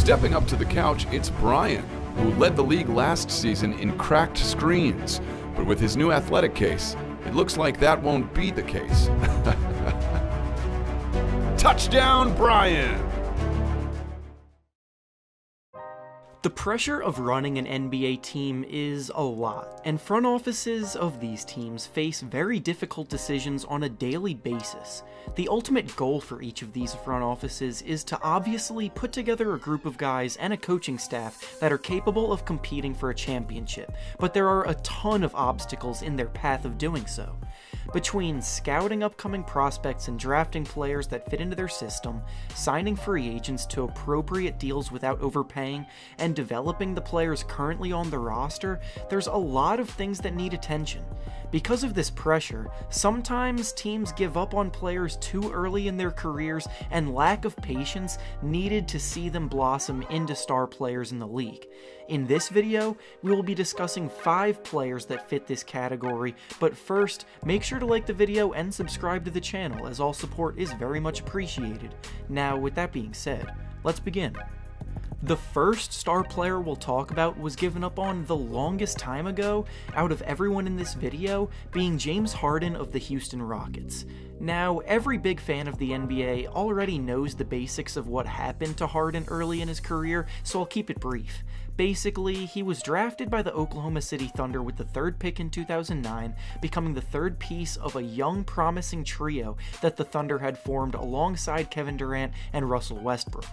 Stepping up to the couch, it's Brian, who led the league last season in cracked screens. But with his new athletic case, it looks like that won't be the case. Touchdown, Brian! The pressure of running an NBA team is a lot, and front offices of these teams face very difficult decisions on a daily basis. The ultimate goal for each of these front offices is to obviously put together a group of guys and a coaching staff that are capable of competing for a championship, but there are a ton of obstacles in their path of doing so. Between scouting upcoming prospects and drafting players that fit into their system, signing free agents to appropriate deals without overpaying, and developing the players currently on the roster, there's a lot of things that need attention. Because of this pressure, sometimes teams give up on players too early in their careers, and lack of patience needed to see them blossom into star players in the league. In this video, we will be discussing 5 players that fit this category, but first, make sure to like the video and subscribe to the channel, as all support is very much appreciated. Now, with that being said, let's begin. The first star player we'll talk about was given up on the longest time ago out of everyone in this video, being James Harden of the Houston Rockets. Now, every big fan of the NBA already knows the basics of what happened to Harden early in his career, so I'll keep it brief. Basically, he was drafted by the Oklahoma City Thunder with the 3rd pick in 2009, becoming the 3rd piece of a young, promising trio that the Thunder had formed alongside Kevin Durant and Russell Westbrook.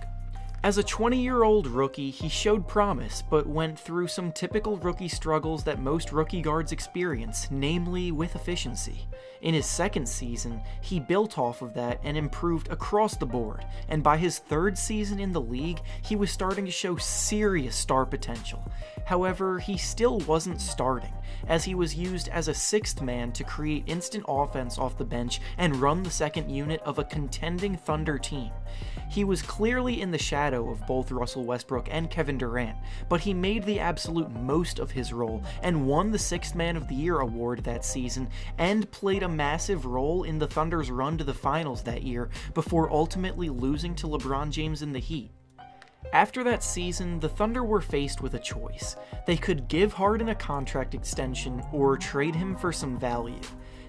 As a 20-year-old rookie, he showed promise, but went through some typical rookie struggles that most rookie guards experience, namely with efficiency. In his 2nd season, he built off of that and improved across the board, and by his 3rd season in the league, he was starting to show serious star potential. However, he still wasn't starting, as he was used as a 6th man to create instant offense off the bench and run the 2nd unit of a contending Thunder team. He was clearly in the shadow of both Russell Westbrook and Kevin Durant, but he made the absolute most of his role and won the 6th Man of the Year award that season, and played a massive role in the Thunder's run to the finals that year before ultimately losing to LeBron James in the Heat. After that season, the Thunder were faced with a choice. They could give Harden a contract extension or trade him for some value.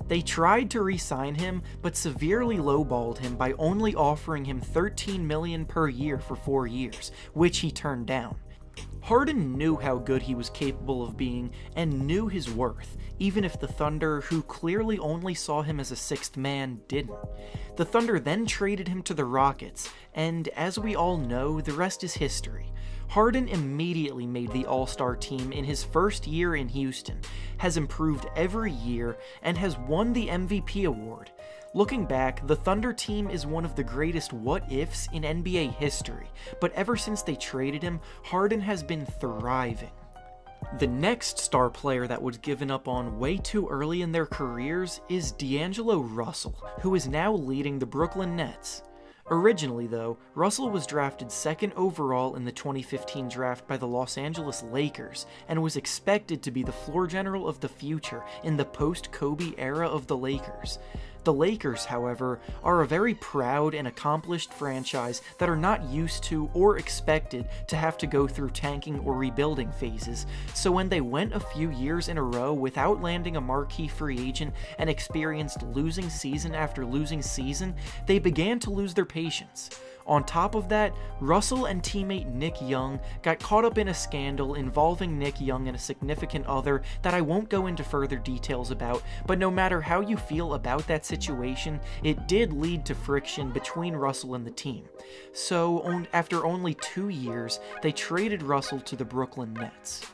They tried to re-sign him, but severely lowballed him by only offering him $13 million per year for 4 years, which he turned down. Harden knew how good he was capable of being, and knew his worth, even if the Thunder, who clearly only saw him as a 6th man, didn't. The Thunder then traded him to the Rockets, and as we all know, the rest is history. Harden immediately made the All-Star team in his first year in Houston, has improved every year, and has won the MVP award. Looking back, the Thunder team is one of the greatest what-ifs in NBA history, but ever since they traded him, Harden has been thriving. The next star player that was given up on way too early in their careers is D'Angelo Russell, who is now leading the Brooklyn Nets. Originally, though, Russell was drafted 2nd overall in the 2015 draft by the Los Angeles Lakers, and was expected to be the floor general of the future in the post-Kobe era of the Lakers. The Lakers, however, are a very proud and accomplished franchise that are not used to or expected to have to go through tanking or rebuilding phases, so when they went a few years in a row without landing a marquee free agent and experienced losing season after losing season, they began to lose their patience. On top of that, Russell and teammate Nick Young got caught up in a scandal involving Nick Young and a significant other that I won't go into further details about, but no matter how you feel about that situation, it did lead to friction between Russell and the team. So, after only 2 years, they traded Russell to the Brooklyn Nets.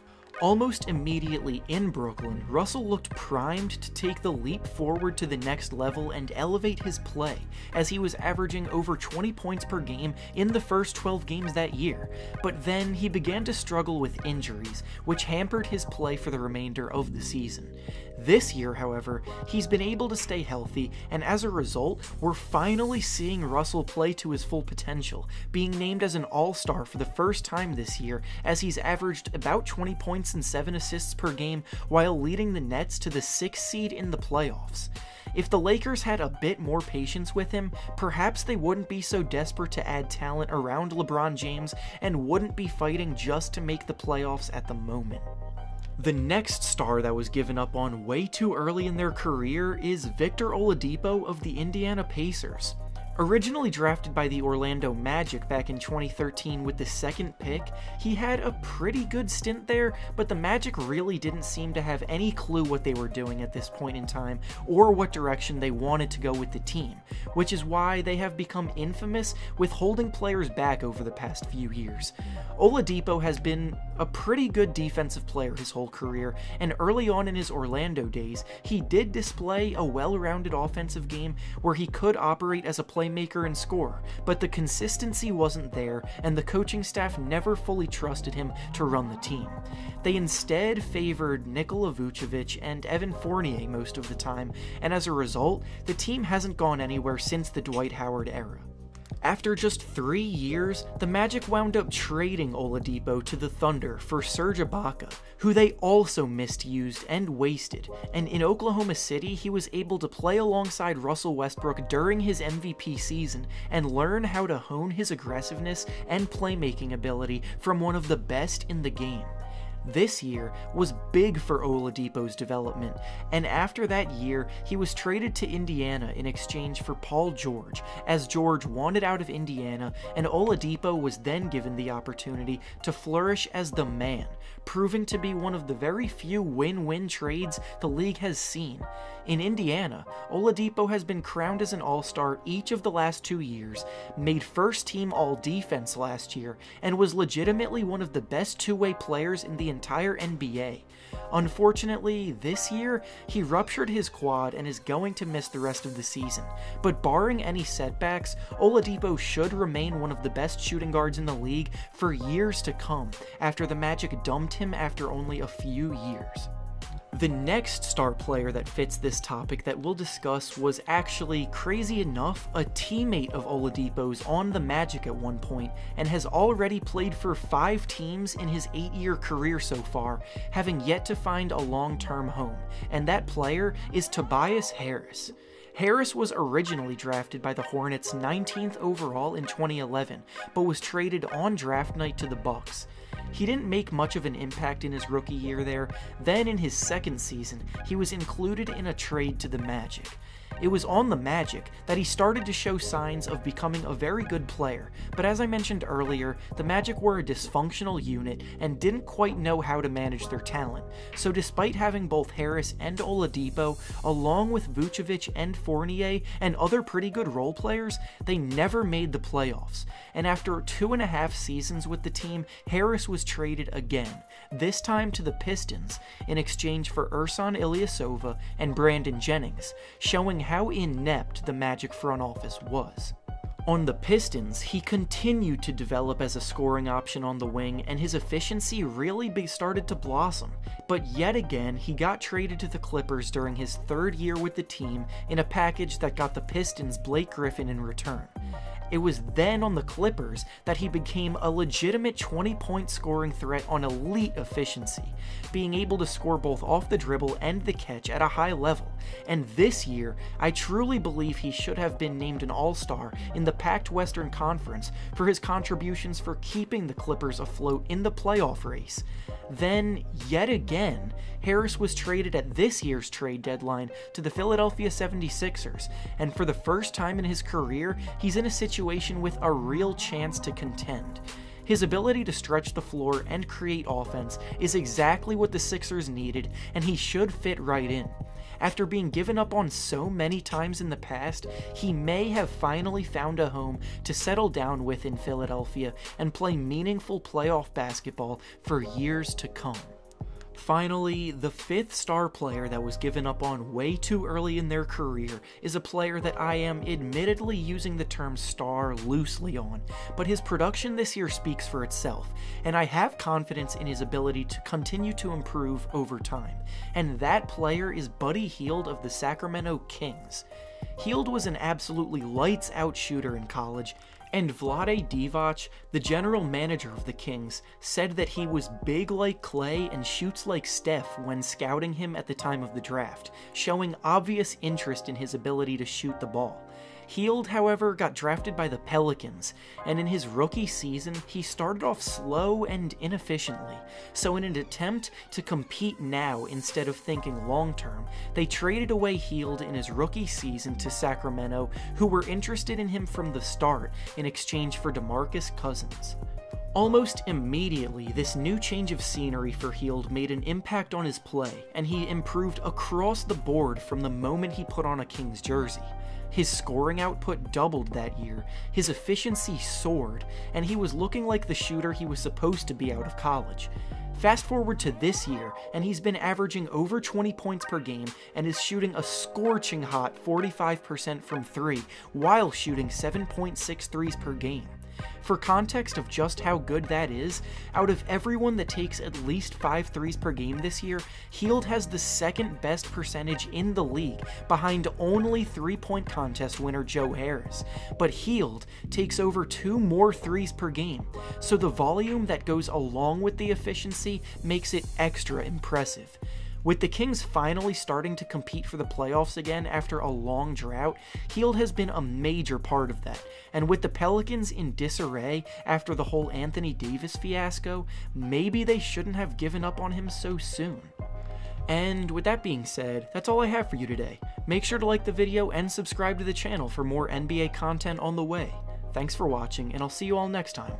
Almost immediately in Brooklyn, Russell looked primed to take the leap forward to the next level and elevate his play, as he was averaging over 20 points per game in the first 12 games that year, but then he began to struggle with injuries, which hampered his play for the remainder of the season. This year, however, he's been able to stay healthy, and as a result, we're finally seeing Russell play to his full potential, being named as an All-Star for the first time this year, as he's averaged about 20 points and 7 assists per game while leading the Nets to the 6th seed in the playoffs. If the Lakers had a bit more patience with him, perhaps they wouldn't be so desperate to add talent around LeBron James and wouldn't be fighting just to make the playoffs at the moment. The next star that was given up on way too early in their career is Victor Oladipo of the Indiana Pacers. Originally drafted by the Orlando Magic back in 2013 with the second pick, he had a pretty good stint there, but the Magic really didn't seem to have any clue what they were doing at this point in time or what direction they wanted to go with the team, which is why they have become infamous with holding players back over the past few years. Oladipo has been a pretty good defensive player his whole career, and early on in his Orlando days, he did display a well-rounded offensive game where he could operate as a playmaker and scorer, but the consistency wasn't there, and the coaching staff never fully trusted him to run the team. They instead favored Nikola Vucevic and Evan Fournier most of the time, and as a result, the team hasn't gone anywhere since the Dwight Howard era. After just 3 years, the Magic wound up trading Oladipo to the Thunder for Serge Ibaka, who they also misused and wasted, and in Oklahoma City he was able to play alongside Russell Westbrook during his MVP season and learn how to hone his aggressiveness and playmaking ability from one of the best in the game. This year was big for Oladipo's development, and after that year, he was traded to Indiana in exchange for Paul George, as George wanted out of Indiana, and Oladipo was then given the opportunity to flourish as the man, proving to be one of the very few win-win trades the league has seen. In Indiana, Oladipo has been crowned as an All-Star each of the last 2 years, made first-team All-Defense last year, and was legitimately one of the best two-way players in the entire NBA. Unfortunately, this year, he ruptured his quad and is going to miss the rest of the season, but barring any setbacks, Oladipo should remain one of the best shooting guards in the league for years to come, after the Magic dumped him after only a few years. The next star player that fits this topic that we'll discuss was actually, crazy enough, a teammate of Oladipo's on the Magic at one point, and has already played for 5 teams in his 8-year career so far, having yet to find a long-term home, and that player is Tobias Harris. Harris was originally drafted by the Hornets 19th overall in 2011, but was traded on draft night to the Bucks. He didn't make much of an impact in his rookie year there. Then in his second season, he was included in a trade to the Magic. It was on the Magic that he started to show signs of becoming a very good player, but as I mentioned earlier, the Magic were a dysfunctional unit and didn't quite know how to manage their talent, so despite having both Harris and Oladipo, along with Vucevic and Fournier and other pretty good role players, they never made the playoffs, and after 2.5 seasons with the team, Harris was traded again, this time to the Pistons, in exchange for Ersan Ilyasova and Brandon Jennings, showing how inept the Magic front office was. On the Pistons, he continued to develop as a scoring option on the wing, and his efficiency really started to blossom. But yet again, he got traded to the Clippers during his 3rd year with the team in a package that got the Pistons Blake Griffin in return. It was then on the Clippers that he became a legitimate 20-point scoring threat on elite efficiency, being able to score both off the dribble and the catch at a high level, and this year, I truly believe he should have been named an All-Star in the Packed Western Conference for his contributions for keeping the Clippers afloat in the playoff race. Then, yet again, Harris was traded at this year's trade deadline to the Philadelphia 76ers, and for the first time in his career, he's in a situation with a real chance to contend. His ability to stretch the floor and create offense is exactly what the Sixers needed, and he should fit right in. After being given up on so many times in the past, he may have finally found a home to settle down with in Philadelphia and play meaningful playoff basketball for years to come. Finally, the 5th star player that was given up on way too early in their career is a player that I am admittedly using the term star loosely on, but his production this year speaks for itself, and I have confidence in his ability to continue to improve over time, and that player is Buddy Hield of the Sacramento Kings. Hield was an absolutely lights-out shooter in college, And Vlade Divac, the general manager of the Kings, said that he was big like Clay and shoots like Steph when scouting him at the time of the draft, showing obvious interest in his ability to shoot the ball. Hield, however, got drafted by the Pelicans, and in his rookie season, he started off slow and inefficiently. So in an attempt to compete now instead of thinking long-term, they traded away Hield in his rookie season to Sacramento, who were interested in him from the start in exchange for DeMarcus Cousins. Almost immediately, this new change of scenery for Hield made an impact on his play, and he improved across the board from the moment he put on a Kings jersey. His scoring output doubled that year, his efficiency soared, and he was looking like the shooter he was supposed to be out of college. Fast forward to this year, and he's been averaging over 20 points per game and is shooting a scorching hot 45% from 3 while shooting 7.6 threes per game. For context of just how good that is, out of everyone that takes at least 5 threes per game this year, Hield has the second best percentage in the league, behind only 3-point contest winner Joe Harris. But Hield takes over 2 more threes per game, so the volume that goes along with the efficiency makes it extra impressive. With the Kings finally starting to compete for the playoffs again after a long drought, Hield has been a major part of that, and with the Pelicans in disarray after the whole Anthony Davis fiasco, maybe they shouldn't have given up on him so soon. And with that being said, that's all I have for you today. Make sure to like the video and subscribe to the channel for more NBA content on the way. Thanks for watching, and I'll see you all next time.